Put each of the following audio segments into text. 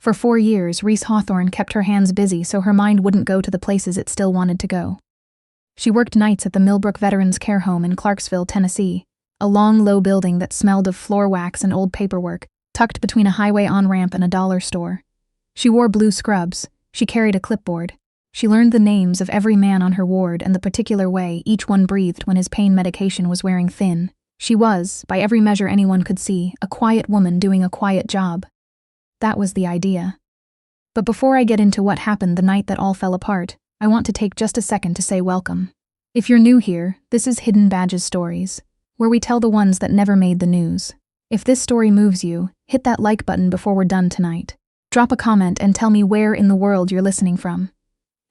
For 4 years, Reese Hawthorne kept her hands busy so her mind wouldn't go to the places it still wanted to go. She worked nights at the Millbrook Veterans Care Home in Clarksville, Tennessee, a long, low building that smelled of floor wax and old paperwork, tucked between a highway on-ramp and a dollar store. She wore blue scrubs. She carried a clipboard. She learned the names of every man on her ward and the particular way each one breathed when his pain medication was wearing thin. She was, by every measure anyone could see, a quiet woman doing a quiet job. That was the idea. But before I get into what happened the night that all fell apart, I want to take just a second to say welcome. If you're new here, this is Hidden Badges Stories, where we tell the ones that never made the news. If this story moves you, hit that like button before we're done tonight. Drop a comment and tell me where in the world you're listening from.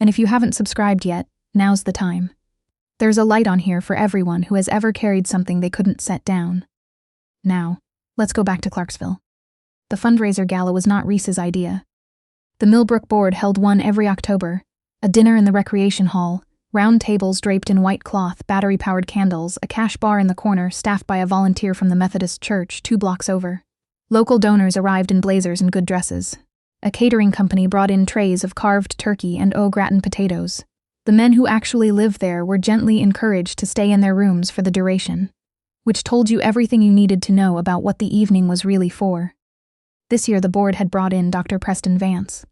And if you haven't subscribed yet, now's the time. There's a light on here for everyone who has ever carried something they couldn't set down. Now, let's go back to Clarksville. The fundraiser gala was not Reese's idea. The Millbrook board held one every October, a dinner in the recreation hall, round tables draped in white cloth, battery-powered candles, a cash bar in the corner staffed by a volunteer from the Methodist Church 2 blocks over. Local donors arrived in blazers and good dresses. A catering company brought in trays of carved turkey and au gratin potatoes. The men who actually lived there were gently encouraged to stay in their rooms for the duration, which told you everything you needed to know about what the evening was really for. This year the board had brought in Dr. Preston Vance.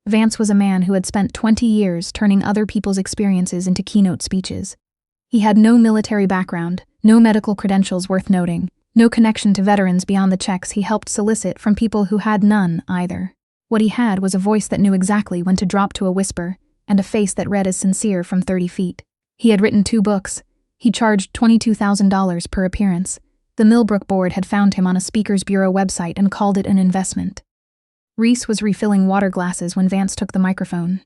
Vance was a man who had spent 20 years turning other people's experiences into keynote speeches. He had no military background, no medical credentials worth noting, no connection to veterans beyond the checks he helped solicit from people who had none either. What he had was a voice that knew exactly when to drop to a whisper, and a face that read as sincere from 30 feet. He had written 2 books. He charged $22,000 per appearance. The Millbrook board had found him on a Speakers Bureau website and called it an investment. Reese was refilling water glasses when Vance took the microphone.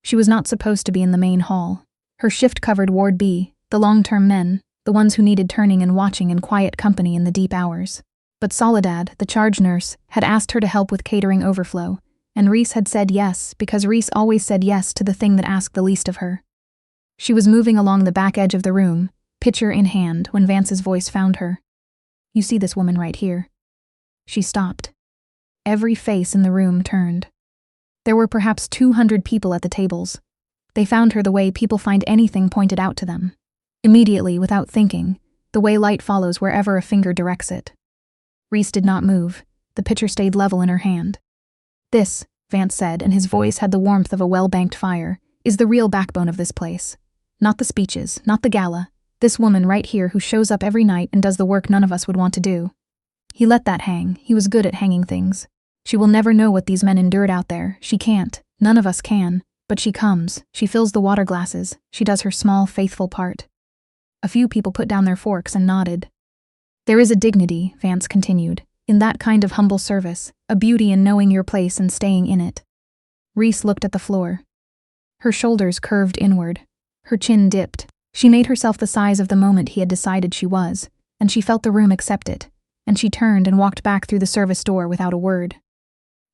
She was not supposed to be in the main hall. Her shift covered Ward B, the long-term men, the ones who needed turning and watching in quiet company in the deep hours. But Soledad, the charge nurse, had asked her to help with catering overflow, and Reese had said yes because Reese always said yes to the thing that asked the least of her. She was moving along the back edge of the room, pitcher in hand, when Vance's voice found her. "You see this woman right here?" She stopped. Every face in the room turned. There were perhaps 200 people at the tables. They found her the way people find anything pointed out to them. Immediately, without thinking, the way light follows wherever a finger directs it. Reese did not move. The pitcher stayed level in her hand. "This," Vance said, and his voice had the warmth of a well-banked fire, "is the real backbone of this place. Not the speeches, not the gala. This woman right here who shows up every night and does the work none of us would want to do." He let that hang. He was good at hanging things. "She will never know what these men endured out there. She can't. None of us can. But she comes. She fills the water glasses. She does her small, faithful part." A few people put down their forks and nodded. "There is a dignity," Vance continued, "in that kind of humble service, a beauty in knowing your place and staying in it." Reese looked at the floor. Her shoulders curved inward. Her chin dipped. She made herself the size of the moment he had decided she was, and she felt the room accept it, and she turned and walked back through the service door without a word.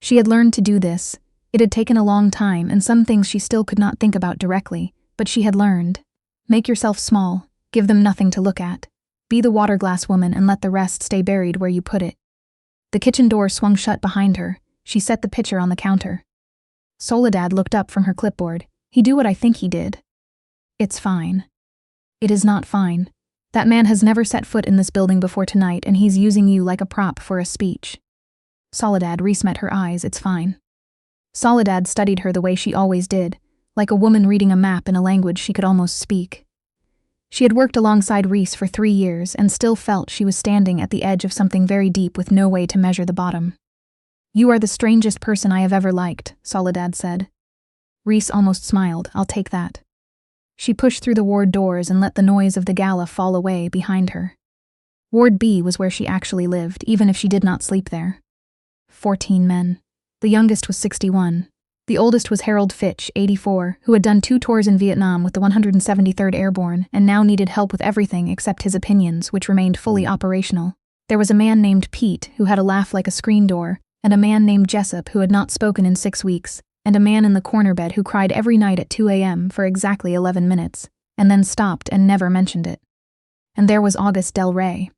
She had learned to do this. It had taken a long time, and some things she still could not think about directly, but she had learned. Make yourself small, give them nothing to look at. Be the water glass woman and let the rest stay buried where you put it. The kitchen door swung shut behind her. She set the pitcher on the counter. Soledad looked up from her clipboard. "He do what I think he did." "It's fine." "It is not fine. That man has never set foot in this building before tonight, and he's using you like a prop for a speech." "Soledad," Reese met her eyes, "it's fine." Soledad studied her the way she always did, like a woman reading a map in a language she could almost speak. She had worked alongside Reese for 3 years and still felt she was standing at the edge of something very deep with no way to measure the bottom. "You are the strangest person I have ever liked," Soledad said. Reese almost smiled. "I'll take that." She pushed through the ward doors and let the noise of the gala fall away behind her. Ward B was where she actually lived, even if she did not sleep there. 14 men. The youngest was 61. The oldest was Harold Fitch, 84, who had done 2 tours in Vietnam with the 173rd Airborne and now needed help with everything except his opinions, which remained fully operational. There was a man named Pete, who had a laugh like a screen door, and a man named Jessup, who had not spoken in 6 weeks, and a man in the corner bed who cried every night at 2 a.m. for exactly 11 minutes, and then stopped and never mentioned it. And there was August Del Rey.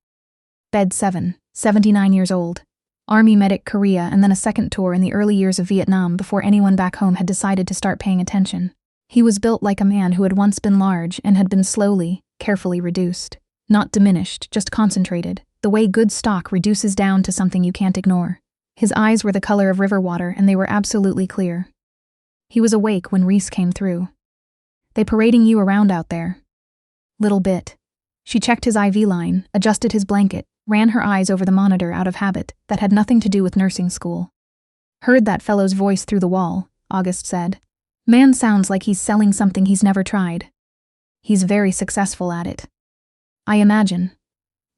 Bed 7, 79 years old. Army medic Korea, and then a second tour in the early years of Vietnam before anyone back home had decided to start paying attention. He was built like a man who had once been large and had been slowly, carefully reduced. Not diminished, just concentrated, the way good stock reduces down to something you can't ignore. His eyes were the color of river water, and they were absolutely clear. He was awake when Reese came through. "They parading you around out there?" "Little bit." She checked his IV line, adjusted his blanket, ran her eyes over the monitor out of habit that had nothing to do with nursing school. "Heard that fellow's voice through the wall," August said. "Man sounds like he's selling something he's never tried. He's very successful at it." "I imagine."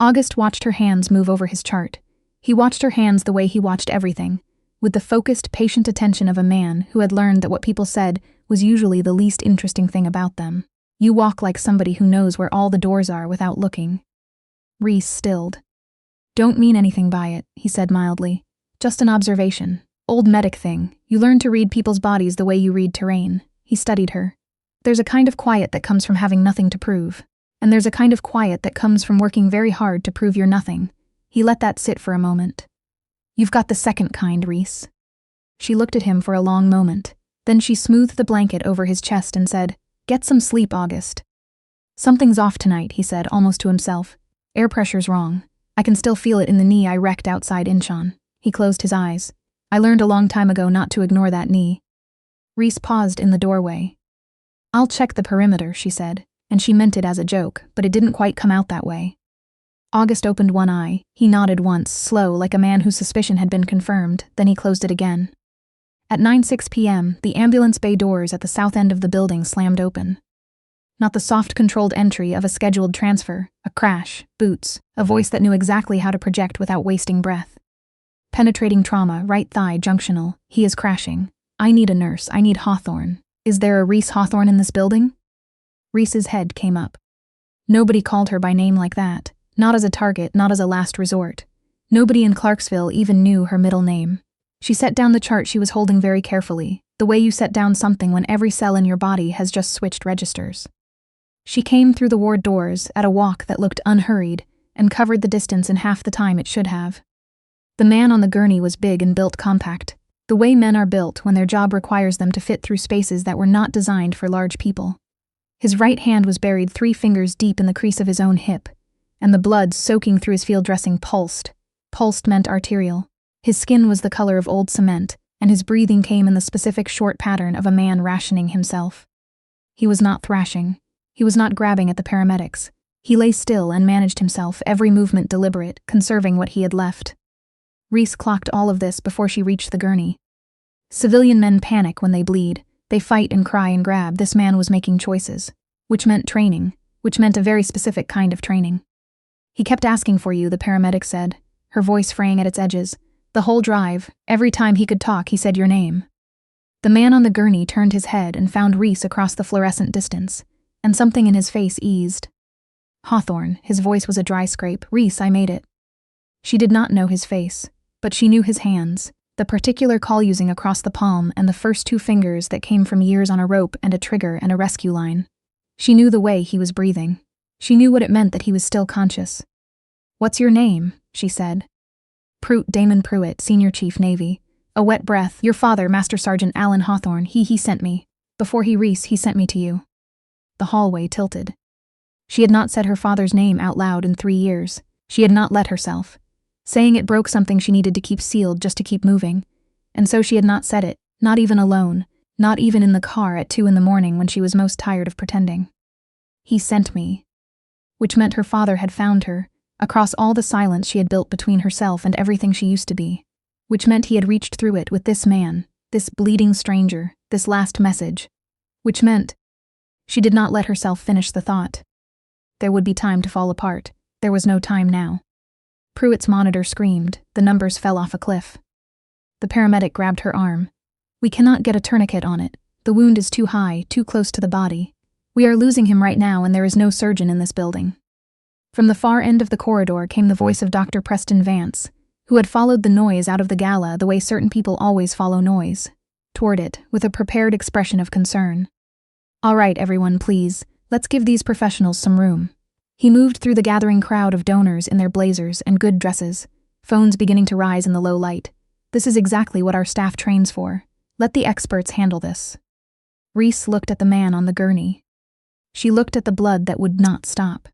August watched her hands move over his chart. He watched her hands the way he watched everything, with the focused, patient attention of a man who had learned that what people said was usually the least interesting thing about them. You walk like somebody who knows where all the doors are without looking. Reese stilled. "Don't mean anything by it," he said mildly. "Just an observation. Old medic thing. You learn to read people's bodies the way you read terrain." He studied her. "There's a kind of quiet that comes from having nothing to prove. And there's a kind of quiet that comes from working very hard to prove you're nothing." He let that sit for a moment. "You've got the second kind, Reese." She looked at him for a long moment. Then she smoothed the blanket over his chest and said, "Get some sleep, August." "Something's off tonight," he said, almost to himself. "Air pressure's wrong. I can still feel it in the knee I wrecked outside Incheon." He closed his eyes. "I learned a long time ago not to ignore that knee." Reese paused in the doorway. "I'll check the perimeter," she said, and she meant it as a joke, but it didn't quite come out that way. August opened one eye. He nodded once, slow, like a man whose suspicion had been confirmed, then he closed it again. At 9:06 p.m., the ambulance bay doors at the south end of the building slammed open. Not the soft, controlled entry of a scheduled transfer, a crash, boots, a voice that knew exactly how to project without wasting breath. "Penetrating trauma, right thigh, junctional. He is crashing. I need a nurse. I need Hawthorne. Is there a Reese Hawthorne in this building?" Reese's head came up. Nobody called her by name like that. Not as a target, not as a last resort. Nobody in Clarksville even knew her middle name. She set down the chart she was holding very carefully, the way you set down something when every cell in your body has just switched registers. She came through the ward doors at a walk that looked unhurried and covered the distance in half the time it should have. The man on the gurney was big and built compact, the way men are built when their job requires them to fit through spaces that were not designed for large people. His right hand was buried 3 fingers deep in the crease of his own hip, and the blood soaking through his field dressing pulsed. Pulsed meant arterial. His skin was the color of old cement, and his breathing came in the specific short pattern of a man rationing himself. He was not thrashing. He was not grabbing at the paramedics. He lay still and managed himself, every movement deliberate, conserving what he had left. Reese clocked all of this before she reached the gurney. Civilian men panic when they bleed. They fight and cry and grab. This man was making choices, which meant training, which meant a very specific kind of training. "He kept asking for you," the paramedic said, her voice fraying at its edges. "The whole drive, every time he could talk, he said your name." The man on the gurney turned his head and found Reese across the fluorescent distance, and something in his face eased. "Hawthorne," his voice was a dry scrape. "Reese, I made it." She did not know his face, but she knew his hands, the particular call using across the palm and the first 2 fingers that came from years on a rope and a trigger and a rescue line. She knew the way he was breathing. She knew what it meant that he was still conscious. "What's your name?" she said. "Pruitt, Damon Pruitt, Senior Chief, Navy." A wet breath. "Your father, Master Sergeant Alan Hawthorne, he sent me. Before Reese, he sent me to you." The hallway tilted. She had not said her father's name out loud in 3 years. She had not let herself. Saying it broke something she needed to keep sealed just to keep moving. And so she had not said it, not even alone, not even in the car at 2 a.m. when she was most tired of pretending. "He sent me." Which meant her father had found her, across all the silence she had built between herself and everything she used to be. Which meant he had reached through it with this man, this bleeding stranger, this last message. Which meant... She did not let herself finish the thought. There would be time to fall apart. There was no time now. Pruitt's monitor screamed. The numbers fell off a cliff. The paramedic grabbed her arm. "We cannot get a tourniquet on it. The wound is too high, too close to the body. We are losing him right now, and there is no surgeon in this building." From the far end of the corridor came the voice of Dr. Preston Vance, who had followed the noise out of the gala the way certain people always follow noise, toward it, with a prepared expression of concern. "All right, everyone, please. Let's give these professionals some room." He moved through the gathering crowd of donors in their blazers and good dresses. phones beginning to rise in the low light. This is exactly what our staff trains for. Let the experts handle this. Reese looked at the man on the gurney. She looked at the blood that would not stop.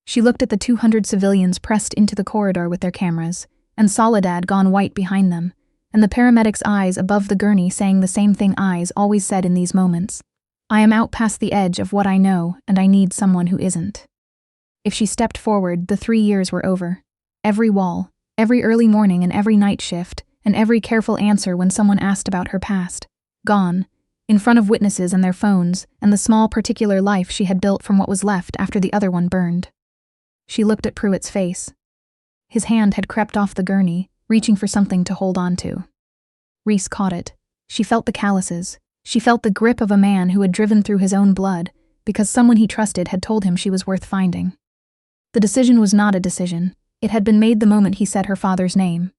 She looked at the 200 civilians pressed into the corridor with their cameras, and Soledad gone white behind them, and the paramedics' eyes above the gurney saying the same thing eyes always said in these moments. I am out past the edge of what I know, and I need someone who isn't. If she stepped forward, the 3 years were over. Every wall, every early morning and every night shift, and every careful answer when someone asked about her past. Gone. In front of witnesses and their phones, and the small particular life she had built from what was left after the other one burned. She looked at Pruitt's face. His hand had crept off the gurney, reaching for something to hold on to. Reese caught it. She felt the calluses. She felt the grip of a man who had driven through his own blood, because someone he trusted had told him she was worth finding. The decision was not a decision. It had been made the moment he said her father's name.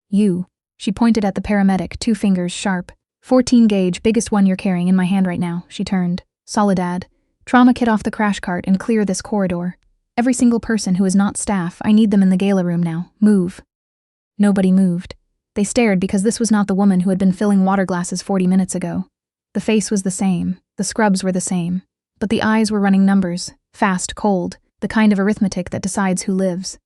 You. She pointed at the paramedic, 2 fingers sharp. 14 gauge, biggest one you're carrying in my hand right now. She turned. Soledad. Trauma kit off the crash cart and clear this corridor. Every single person who is not staff, I need them in the gala room now. Move. Nobody moved. They stared because this was not the woman who had been filling water glasses 40 minutes ago. The face was the same. The scrubs were the same. But the eyes were running numbers. Fast, cold. The kind of arithmetic that decides who lives.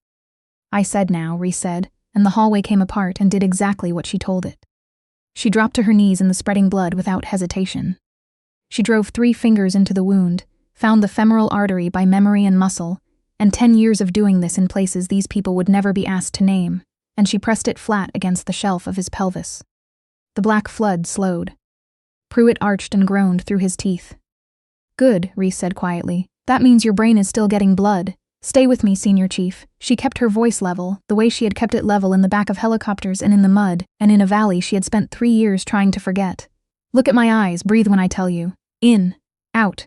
I said now, Reese said, and the hallway came apart and did exactly what she told it. She dropped to her knees in the spreading blood without hesitation. She drove 3 fingers into the wound, found the femoral artery by memory and muscle, and 10 years of doing this in places these people would never be asked to name, and she pressed it flat against the shelf of his pelvis. The black flood slowed. Pruitt arched and groaned through his teeth. Good, Reese said quietly. That means your brain is still getting blood. Stay with me, Senior Chief. She kept her voice level, the way she had kept it level in the back of helicopters and in the mud, and in a valley she had spent 3 years trying to forget. Look at my eyes, breathe when I tell you. In. Out.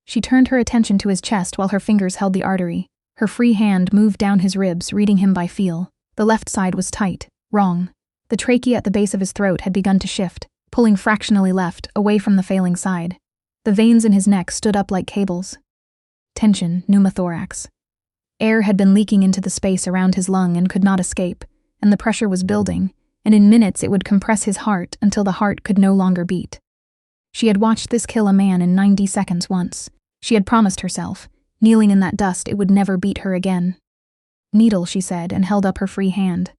She turned her attention to his chest while her fingers held the artery. Her free hand moved down his ribs, reading him by feel. The left side was tight. Wrong. The trachea at the base of his throat had begun to shift, pulling fractionally left, away from the failing side. The veins in his neck stood up like cables. Tension, pneumothorax. Air had been leaking into the space around his lung and could not escape, and the pressure was building, and in minutes it would compress his heart until the heart could no longer beat. She had watched this kill a man in 90 seconds once. She had promised herself, kneeling in that dust, it would never beat her again. Needle, she said, and held up her free hand.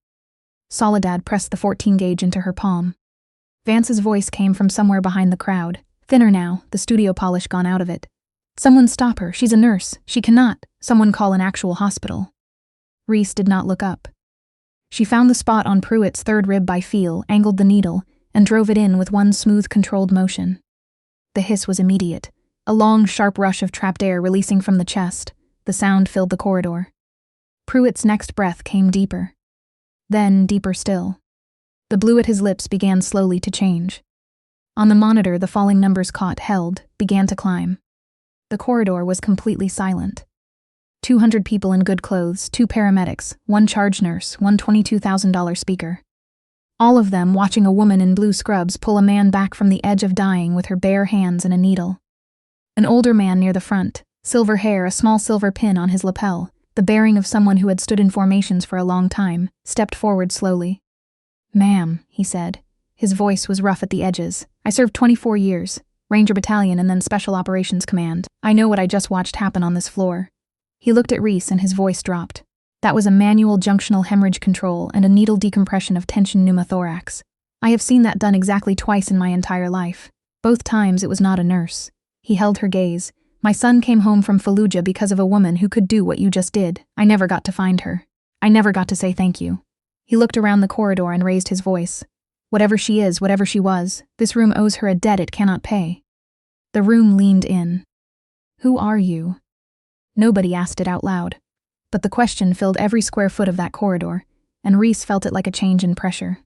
Soledad pressed the 14 gauge into her palm. Vance's voice came from somewhere behind the crowd, thinner now, the studio polish gone out of it. Someone stop her, she's a nurse, she cannot. Someone call an actual hospital. Reese did not look up. She found the spot on Pruitt's 3rd rib by feel, angled the needle, and drove it in with one smooth, controlled motion. The hiss was immediate, a long, sharp rush of trapped air releasing from the chest. The sound filled the corridor. Pruitt's next breath came deeper. Then deeper still. The blue at his lips began slowly to change. On the monitor, the falling numbers caught, held, began to climb. The corridor was completely silent. 200 people in good clothes, 2 paramedics, 1 charge nurse, 1 $22,000 speaker. All of them watching a woman in blue scrubs pull a man back from the edge of dying with her bare hands and a needle. An older man near the front, silver hair, a small silver pin on his lapel, the bearing of someone who had stood in formations for a long time, stepped forward slowly. Ma'am, he said. His voice was rough at the edges. I served 24 years. Ranger Battalion and then Special Operations Command. I know what I just watched happen on this floor. He looked at Reese and his voice dropped. That was a manual junctional hemorrhage control and a needle decompression of tension pneumothorax. I have seen that done exactly twice in my entire life. Both times it was not a nurse. He held her gaze. My son came home from Fallujah because of a woman who could do what you just did. I never got to find her. I never got to say thank you. He looked around the corridor and raised his voice. Whatever she is, whatever she was, this room owes her a debt it cannot pay. The room leaned in. Who are you? Nobody asked it out loud. But the question filled every square foot of that corridor, and Reese felt it like a change in pressure.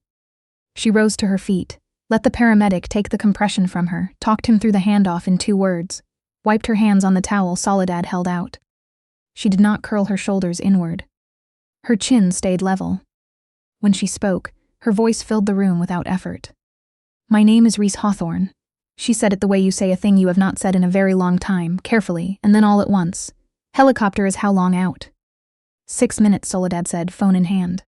She rose to her feet, let the paramedic take the compression from her, talked him through the handoff in 2 words, wiped her hands on the towel Soledad held out. She did not curl her shoulders inward. Her chin stayed level. When she spoke, her voice filled the room without effort. My name is Reese Hawthorne. She said it the way you say a thing you have not said in a very long time, carefully, and then all at once. Helicopter is how long out? 6 minutes, Soledad said, phone in hand.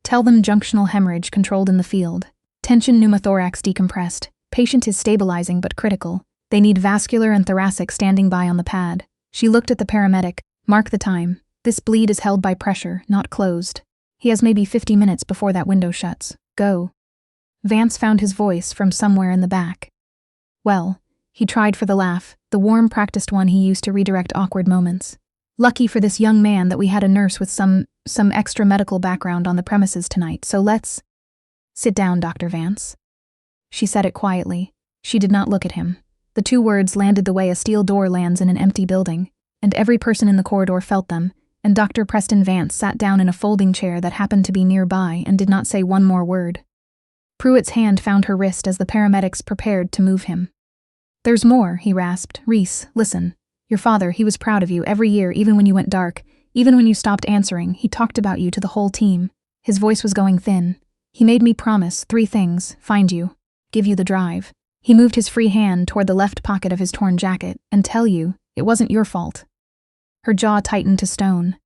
Tell them junctional hemorrhage controlled in the field. Tension pneumothorax decompressed. Patient is stabilizing but critical. They need vascular and thoracic standing by on the pad. She looked at the paramedic. Mark the time. This bleed is held by pressure, not closed. He has maybe 50 minutes before that window shuts. Go. Vance found his voice from somewhere in the back. Well, he tried for the laugh, the warm, practiced one he used to redirect awkward moments. Lucky for this young man that we had a nurse with some extra medical background on the premises tonight, so let's... Sit down, Dr. Vance. She said it quietly. She did not look at him. The two words landed the way a steel door lands in an empty building, and every person in the corridor felt them, and Dr. Preston Vance sat down in a folding chair that happened to be nearby and did not say one more word. Pruitt's hand found her wrist as the paramedics prepared to move him. There's more, he rasped. Reese, listen. Your father, he was proud of you every year, even when you went dark, even when you stopped answering, he talked about you to the whole team. His voice was going thin. He made me promise 3 things: find you, give you the drive. He moved his free hand toward the left pocket of his torn jacket, and tell you it wasn't your fault. Her jaw tightened to stone.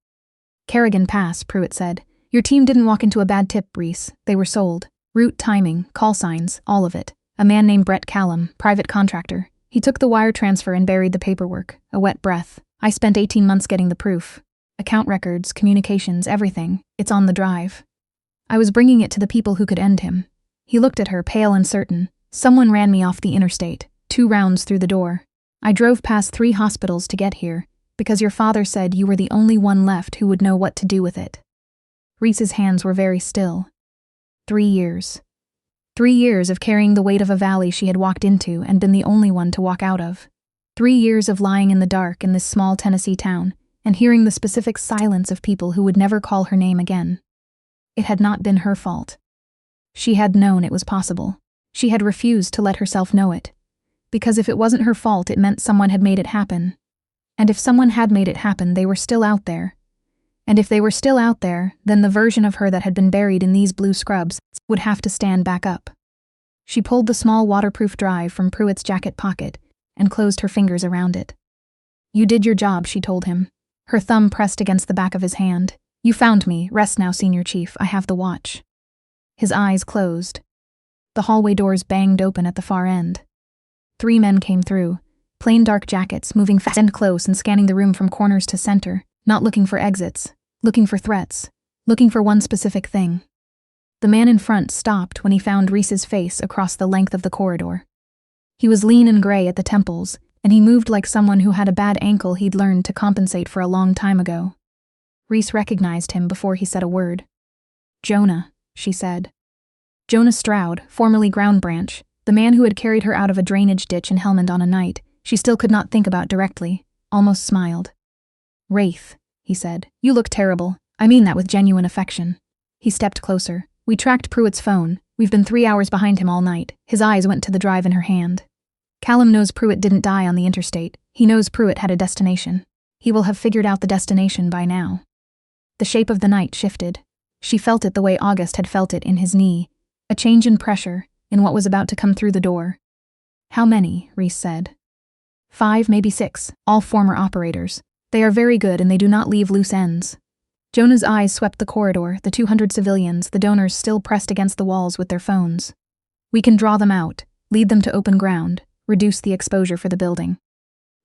Kerrigan pass, Pruitt said. Your team didn't walk into a bad tip, Reese. They were sold. Route, timing, call signs, all of it. A man named Brett Callum, private contractor. He took the wire transfer and buried the paperwork. A wet breath. I spent 18 months getting the proof. Account records, communications, everything. It's on the drive. I was bringing it to the people who could end him. He looked at her, pale and certain. Someone ran me off the interstate, 2 rounds through the door. I drove past 3 hospitals to get here, because your father said you were the only one left who would know what to do with it. Reese's hands were very still. 3 years. 3 years of carrying the weight of a valley she had walked into and been the only one to walk out of. 3 years of lying in the dark in this small Tennessee town and hearing the specific silence of people who would never call her name again. It had not been her fault. She had known it was possible. She had refused to let herself know it. Because if it wasn't her fault, it meant someone had made it happen. And if someone had made it happen, they were still out there. And if they were still out there, then the version of her that had been buried in these blue scrubs would have to stand back up. She pulled the small waterproof drive from Pruitt's jacket pocket and closed her fingers around it. You did your job, she told him. Her thumb pressed against the back of his hand. You found me. Rest now, Senior Chief. I have the watch. His eyes closed. The hallway doors banged open at the far end. 3 men came through, plain dark jackets, moving fast and close and scanning the room from corners to center, not looking for exits, looking for threats, looking for one specific thing. The man in front stopped when he found Reese's face across the length of the corridor. He was lean and gray at the temples, and he moved like someone who had a bad ankle he'd learned to compensate for a long time ago. Reese recognized him before he said a word. Jonah, she said. Jonah Stroud, formerly Ground Branch, the man who had carried her out of a drainage ditch in Helmand on a night she still could not think about directly, almost smiled. Wraith, he said, you look terrible. I mean that with genuine affection. He stepped closer. We tracked Pruitt's phone. We've been 3 hours behind him all night. His eyes went to the drive in her hand. Callum knows Pruitt didn't die on the interstate. He knows Pruitt had a destination. He will have figured out the destination by now. The shape of the night shifted. She felt it the way August had felt it in his knee, a change in pressure, in what was about to come through the door. How many? Reese said. 5, maybe 6, all former operators. They are very good and they do not leave loose ends. Jonah's eyes swept the corridor, the 200 civilians, the donors still pressed against the walls with their phones. We can draw them out, lead them to open ground, reduce the exposure for the building.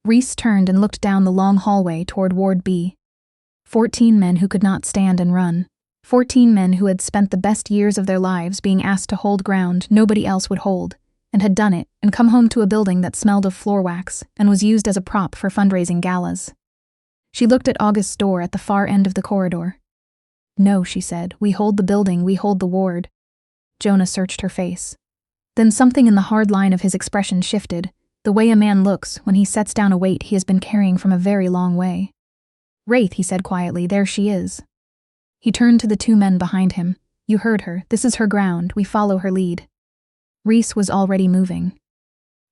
Reese turned and looked down the long hallway toward Ward B. 14 men who could not stand and run. 14 men who had spent the best years of their lives being asked to hold ground nobody else would hold, and had done it and come home to a building that smelled of floor wax and was used as a prop for fundraising galas. She looked at August's door at the far end of the corridor. No, she said, we hold the building, we hold the ward. Jonah searched her face. Then something in the hard line of his expression shifted, the way a man looks when he sets down a weight he has been carrying from a very long way. Wraith, he said quietly, there she is. He turned to the 2 men behind him. You heard her, this is her ground, we follow her lead. Reese was already moving.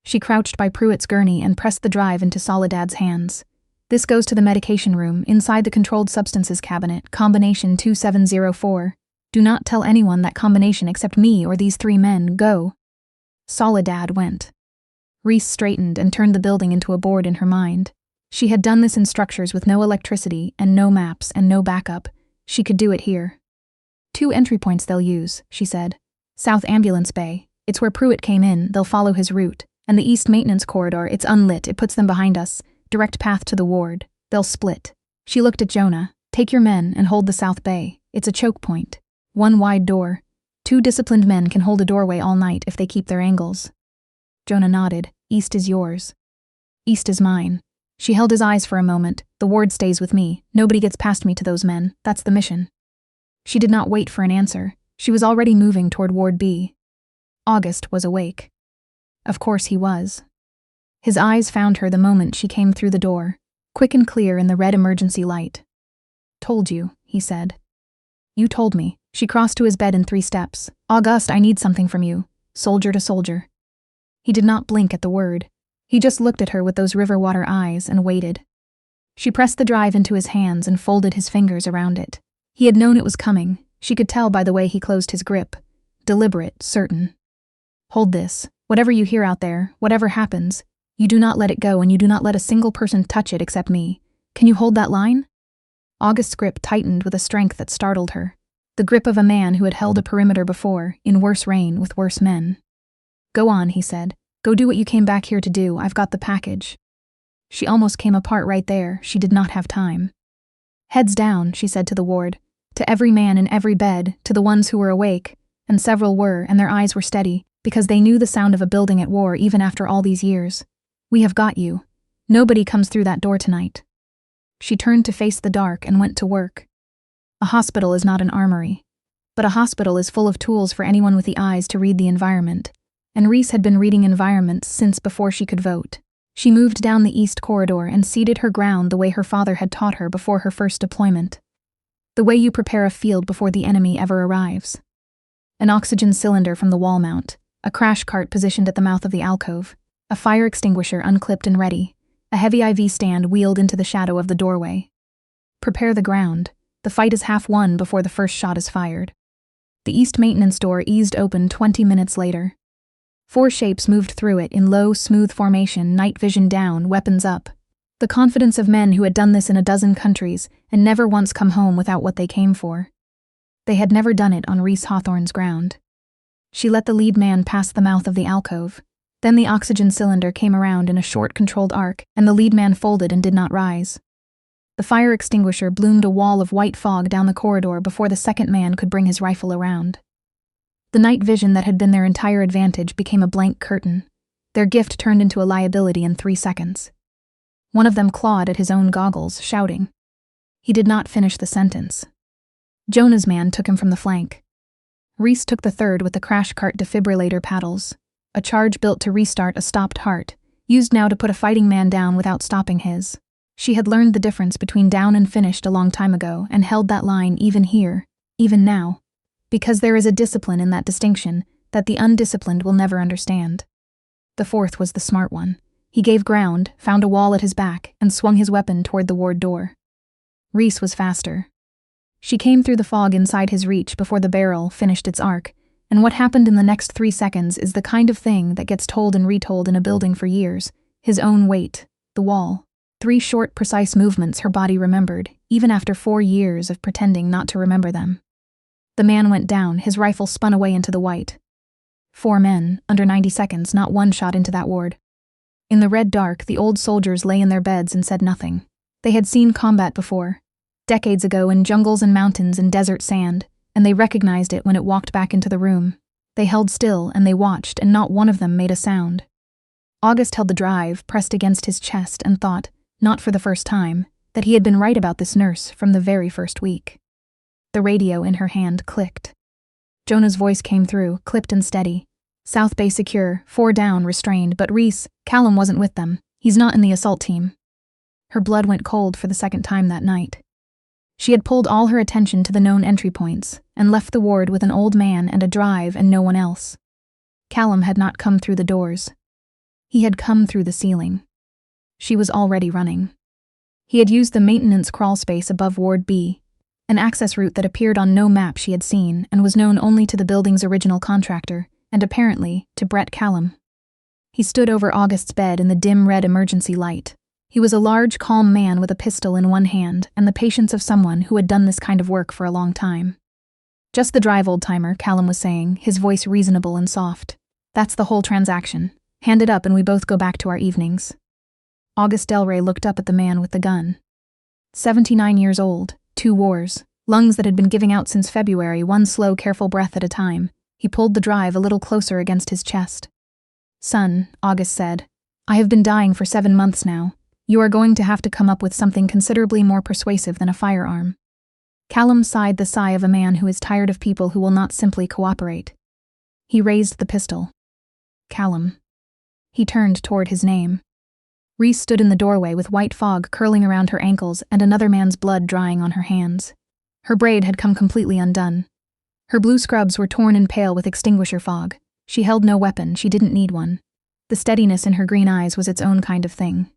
She crouched by Pruitt's gurney and pressed the drive into Soledad's hands. This goes to the medication room, inside the controlled substances cabinet, combination 2704. Do not tell anyone that combination except me or these 3 men, go. Soledad went. Reese straightened and turned the building into a board in her mind. She had done this in structures with no electricity and no maps and no backup. She could do it here. 2 entry points they'll use, she said. South Ambulance Bay, it's where Pruitt came in, they'll follow his route. And the East Maintenance Corridor, it's unlit, it puts them behind us. Direct path to the ward. They'll split. She looked at Jonah. Take your men and hold the South Bay. It's a choke point. 1 wide door. 2 disciplined men can hold a doorway all night if they keep their angles. Jonah nodded. East is yours. East is mine. She held his eyes for a moment. The ward stays with me. Nobody gets past me to those men. That's the mission. She did not wait for an answer. She was already moving toward Ward B. August was awake. Of course he was. His eyes found her the moment she came through the door, quick and clear in the red emergency light. Told you, he said. You told me. She crossed to his bed in 3 steps. August, I need something from you. Soldier to soldier. He did not blink at the word. He just looked at her with those river water eyes and waited. She pressed the drive into his hands and folded his fingers around it. He had known it was coming. She could tell by the way he closed his grip. Deliberate, certain. Hold this. Whatever you hear out there, whatever happens, you do not let it go and you do not let a single person touch it except me. Can you hold that line? August's grip tightened with a strength that startled her. The grip of a man who had held a perimeter before, in worse rain with worse men. Go on, he said. Go do what you came back here to do. I've got the package. She almost came apart right there. She did not have time. Heads down, she said to the ward. To every man in every bed, to the ones who were awake, and several were, and their eyes were steady, because they knew the sound of a building at war even after all these years. We have got you. Nobody comes through that door tonight. She turned to face the dark and went to work. A hospital is not an armory, but a hospital is full of tools for anyone with the eyes to read the environment, and Reese had been reading environments since before she could vote. She moved down the east corridor and seated her ground the way her father had taught her before her first deployment. The way you prepare a field before the enemy ever arrives. An oxygen cylinder from the wall mount, a crash cart positioned at the mouth of the alcove, a fire extinguisher unclipped and ready, a heavy IV stand wheeled into the shadow of the doorway. Prepare the ground. The fight is half won before the first shot is fired. The east maintenance door eased open 20 minutes later. 4 shapes moved through it in low, smooth formation, night vision down, weapons up. The confidence of men who had done this in a dozen countries and never once come home without what they came for. They had never done it on Reese Hawthorne's ground. She let the lead man pass the mouth of the alcove. Then the oxygen cylinder came around in a short, controlled arc, and the lead man folded and did not rise. The fire extinguisher bloomed a wall of white fog down the corridor before the second man could bring his rifle around. The night vision that had been their entire advantage became a blank curtain. Their gift turned into a liability in 3 seconds. One of them clawed at his own goggles, shouting. He did not finish the sentence. Jonah's man took him from the flank. Reese took the third with the crash cart defibrillator paddles, a charge built to restart a stopped heart, used now to put a fighting man down without stopping his. She had learned the difference between down and finished a long time ago and held that line even here, even now, because there is a discipline in that distinction that the undisciplined will never understand. The fourth was the smart one. He gave ground, found a wall at his back, and swung his weapon toward the ward door. Reese was faster. She came through the fog inside his reach before the barrel finished its arc, and what happened in the next 3 seconds is the kind of thing that gets told and retold in a building for years. His own weight, the wall. 3 short, precise movements her body remembered, even after 4 years of pretending not to remember them. The man went down, his rifle spun away into the white. 4 men, under 90 seconds, not one shot into that ward. In the red dark, the old soldiers lay in their beds and said nothing. They had seen combat before, decades ago in jungles and mountains and desert sand, and they recognized it when it walked back into the room. They held still and they watched, and not one of them made a sound. August held the drive, pressed against his chest, and thought, not for the first time, that he had been right about this nurse from the very first week. The radio in her hand clicked. Jonah's voice came through, clipped and steady. South Bay secure, 4 down, restrained, but Reese, Callum wasn't with them. He's not in the assault team. Her blood went cold for the second time that night. She had pulled all her attention to the known entry points, and left the ward with an old man and a drive and no one else. Callum had not come through the doors. He had come through the ceiling. She was already running. He had used the maintenance crawl space above Ward B, an access route that appeared on no map she had seen and was known only to the building's original contractor, and apparently to Brett Callum. He stood over August's bed in the dim red emergency light. He was a large, calm man with a pistol in one hand and the patience of someone who had done this kind of work for a long time. Just the drive, old-timer, Callum was saying, his voice reasonable and soft. That's the whole transaction. Hand it up and we both go back to our evenings. August Delray looked up at the man with the gun. 79 years old, 2 wars, lungs that had been giving out since February, one slow, careful breath at a time. He pulled the drive a little closer against his chest. Son, August said, I have been dying for 7 months now. You are going to have to come up with something considerably more persuasive than a firearm. Callum sighed the sigh of a man who is tired of people who will not simply cooperate. He raised the pistol. Callum. He turned toward his name. Reese stood in the doorway with white fog curling around her ankles and another man's blood drying on her hands. Her braid had come completely undone. Her blue scrubs were torn and pale with extinguisher fog. She held no weapon, she didn't need one. The steadiness in her green eyes was its own kind of thing.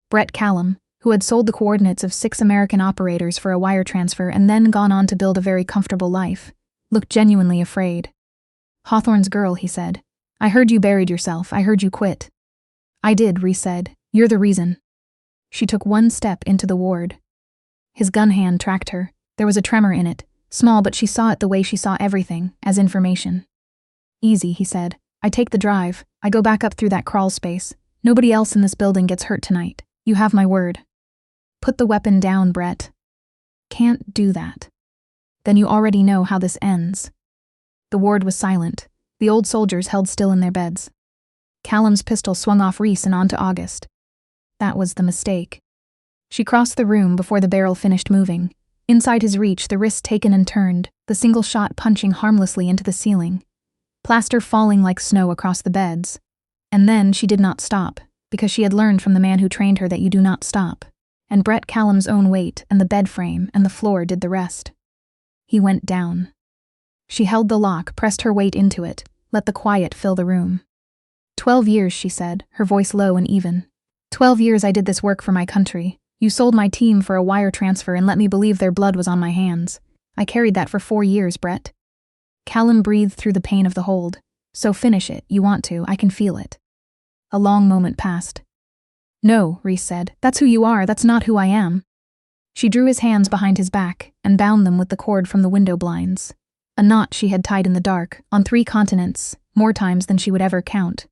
Brett Callum, who had sold the coordinates of 6 American operators for a wire transfer and then gone on to build a very comfortable life, looked genuinely afraid. Hawthorne's girl, he said. I heard you buried yourself, I heard you quit. I did, Reese said. You're the reason. She took one step into the ward. His gun hand tracked her. There was a tremor in it, small, but she saw it the way she saw everything, as information. Easy, he said. I take the drive. I go back up through that crawl space. Nobody else in this building gets hurt tonight. You have my word. Put the weapon down, Brett. Can't do that. Then you already know how this ends. The ward was silent. The old soldiers held still in their beds. Callum's pistol swung off Reese and onto August. That was the mistake. She crossed the room before the barrel finished moving. Inside his reach, the wrist taken and turned, the single shot punching harmlessly into the ceiling. Plaster falling like snow across the beds. And then she did not stop, because she had learned from the man who trained her that you do not stop. And Brett Callum's own weight and the bed frame and the floor did the rest. He went down. She held the lock, pressed her weight into it, let the quiet fill the room. 12 years, she said, her voice low and even. 12 years I did this work for my country. You sold my team for a wire transfer and let me believe their blood was on my hands. I carried that for 4 years, Brett. Callum breathed through the pain of the hold. So finish it, you want to, I can feel it. A long moment passed. No, Reese said, that's who you are, that's not who I am. She drew his hands behind his back and bound them with the cord from the window blinds. A knot she had tied in the dark, on 3 continents, more times than she would ever count.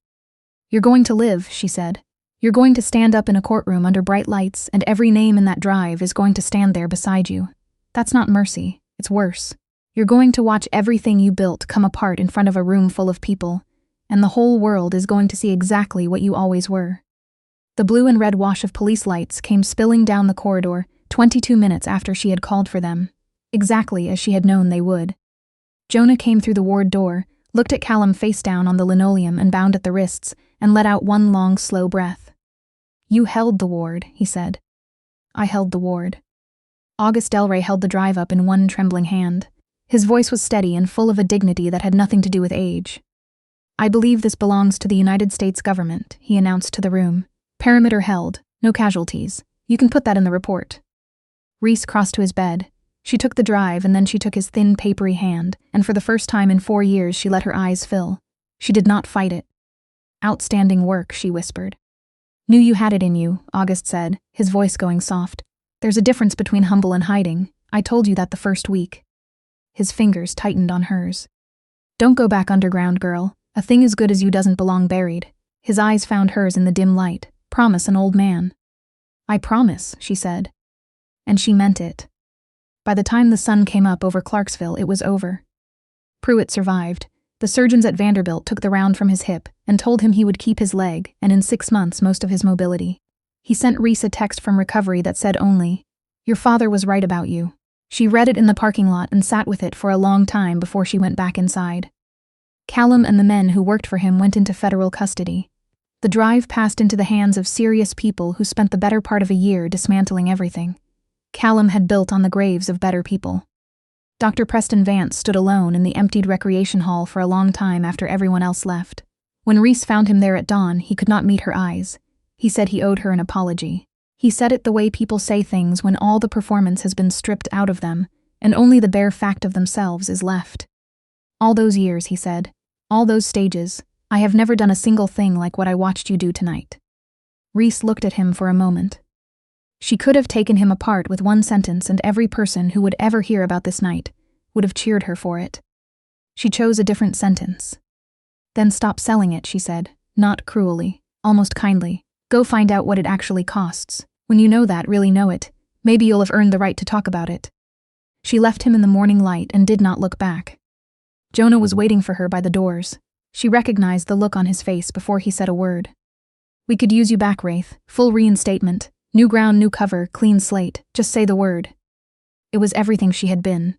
You're going to live, she said. You're going to stand up in a courtroom under bright lights, and every name in that drive is going to stand there beside you. That's not mercy, it's worse. You're going to watch everything you built come apart in front of a room full of people, and the whole world is going to see exactly what you always were. The blue and red wash of police lights came spilling down the corridor 22 minutes after she had called for them, exactly as she had known they would. Jonah came through the ward door, looked at Callum face down on the linoleum and bound at the wrists, and let out one long, slow breath. You held the ward, he said. I held the ward. August Delray held the drive up in one trembling hand. His voice was steady and full of a dignity that had nothing to do with age. I believe this belongs to the United States government, he announced to the room. Perimeter held, no casualties. You can put that in the report. Reese crossed to his bed. She took the drive and then she took his thin, papery hand, and for the first time in 4 years she let her eyes fill. She did not fight it. Outstanding work, she whispered. Knew you had it in you, August said, his voice going soft. There's a difference between humble and hiding. I told you that the first week. His fingers tightened on hers. Don't go back underground, girl. A thing as good as you doesn't belong buried. His eyes found hers in the dim light. Promise an old man. I promise, she said. And she meant it. By the time the sun came up over Clarksville, it was over. Pruitt survived. The surgeons at Vanderbilt took the round from his hip and told him he would keep his leg and in 6 months most of his mobility. He sent Reese a text from recovery that said only, "Your father was right about you." She read it in the parking lot and sat with it for a long time before she went back inside. Callum and the men who worked for him went into federal custody. The drive passed into the hands of serious people who spent the better part of a year dismantling everything Callum had built on the graves of better people. Dr. Preston Vance stood alone in the emptied recreation hall for a long time after everyone else left. When Reese found him there at dawn, he could not meet her eyes. He said he owed her an apology. He said it the way people say things when all the performance has been stripped out of them, and only the bare fact of themselves is left. All those years, he said, all those stages, I have never done a single thing like what I watched you do tonight. Reese looked at him for a moment. She could have taken him apart with one sentence and every person who would ever hear about this night, would have cheered her for it. She chose a different sentence. Then stop selling it, she said, not cruelly, almost kindly. Go find out what it actually costs. When you know that, really know it, maybe you'll have earned the right to talk about it. She left him in the morning light and did not look back. Jonah was waiting for her by the doors. She recognized the look on his face before he said a word. We could use you back, Wraith. Full reinstatement. New ground, new cover, clean slate. Just say the word. It was everything she had been.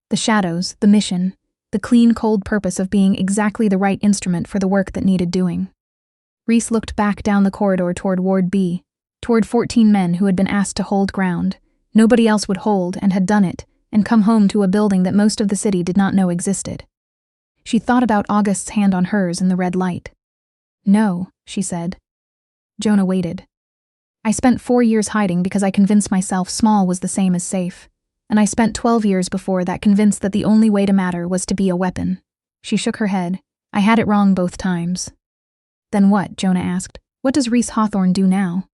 The shadows, the mission, the clean, cold purpose of being exactly the right instrument for the work that needed doing. Reese looked back down the corridor toward Ward B, toward 14 men who had been asked to hold ground. Nobody else would hold and had done it, and come home to a building that most of the city did not know existed. She thought about August's hand on hers in the red light. No, she said. Jonah waited. I spent 4 years hiding because I convinced myself small was the same as safe. And I spent 12 years before that convinced that the only way to matter was to be a weapon. She shook her head. I had it wrong both times. Then what? Jonah asked. What does Reese Hawthorne do now?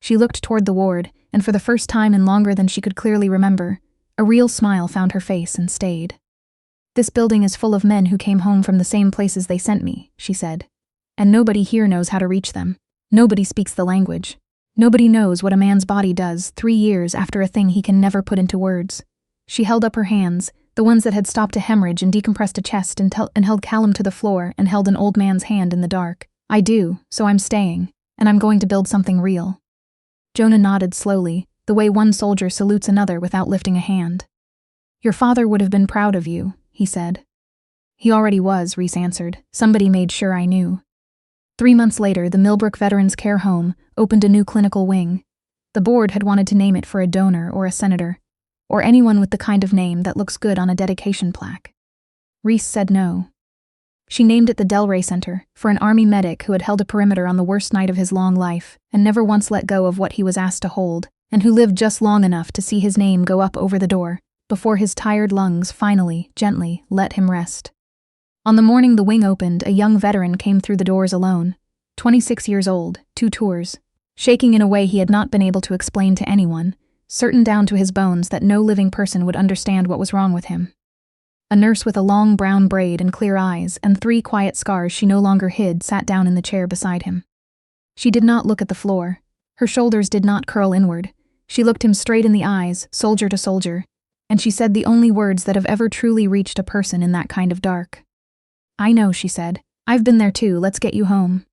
She looked toward the ward, and for the first time in longer than she could clearly remember, a real smile found her face and stayed. This building is full of men who came home from the same places they sent me, she said. And nobody here knows how to reach them. Nobody speaks the language. Nobody knows what a man's body does 3 years after a thing he can never put into words. She held up her hands, the ones that had stopped a hemorrhage and decompressed a chest, and held Callum to the floor and held an old man's hand in the dark. I do, so I'm staying, and I'm going to build something real. Jonah nodded slowly, the way one soldier salutes another without lifting a hand. Your father would have been proud of you, he said. He already was, Reese answered. Somebody made sure I knew. 3 months later, the Millbrook Veterans Care Home opened a new clinical wing. The board had wanted to name it for a donor or a senator, or anyone with the kind of name that looks good on a dedication plaque. Reese said no. She named it the Delray Center, for an Army medic who had held a perimeter on the worst night of his long life and never once let go of what he was asked to hold, and who lived just long enough to see his name go up over the door before his tired lungs finally, gently, let him rest. On the morning the wing opened, a young veteran came through the doors alone, 26 years old, 2 tours, shaking in a way he had not been able to explain to anyone, certain down to his bones that no living person would understand what was wrong with him. A nurse with a long brown braid and clear eyes and 3 quiet scars she no longer hid sat down in the chair beside him. She did not look at the floor. Her shoulders did not curl inward. She looked him straight in the eyes, soldier to soldier, and she said the only words that have ever truly reached a person in that kind of dark. I know, she said. I've been there too, let's get you home.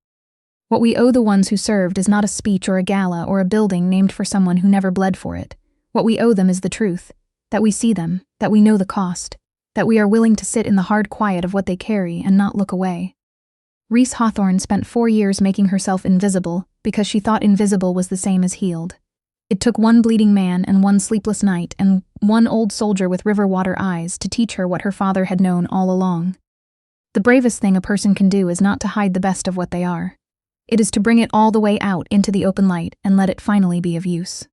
What we owe the ones who served is not a speech or a gala or a building named for someone who never bled for it. What we owe them is the truth, that we see them, that we know the cost, that we are willing to sit in the hard quiet of what they carry and not look away. Reese Hawthorne spent 4 years making herself invisible because she thought invisible was the same as healed. It took 1 bleeding man and 1 sleepless night and 1 old soldier with river water eyes to teach her what her father had known all along. The bravest thing a person can do is not to hide the best of what they are. It is to bring it all the way out into the open light and let it finally be of use.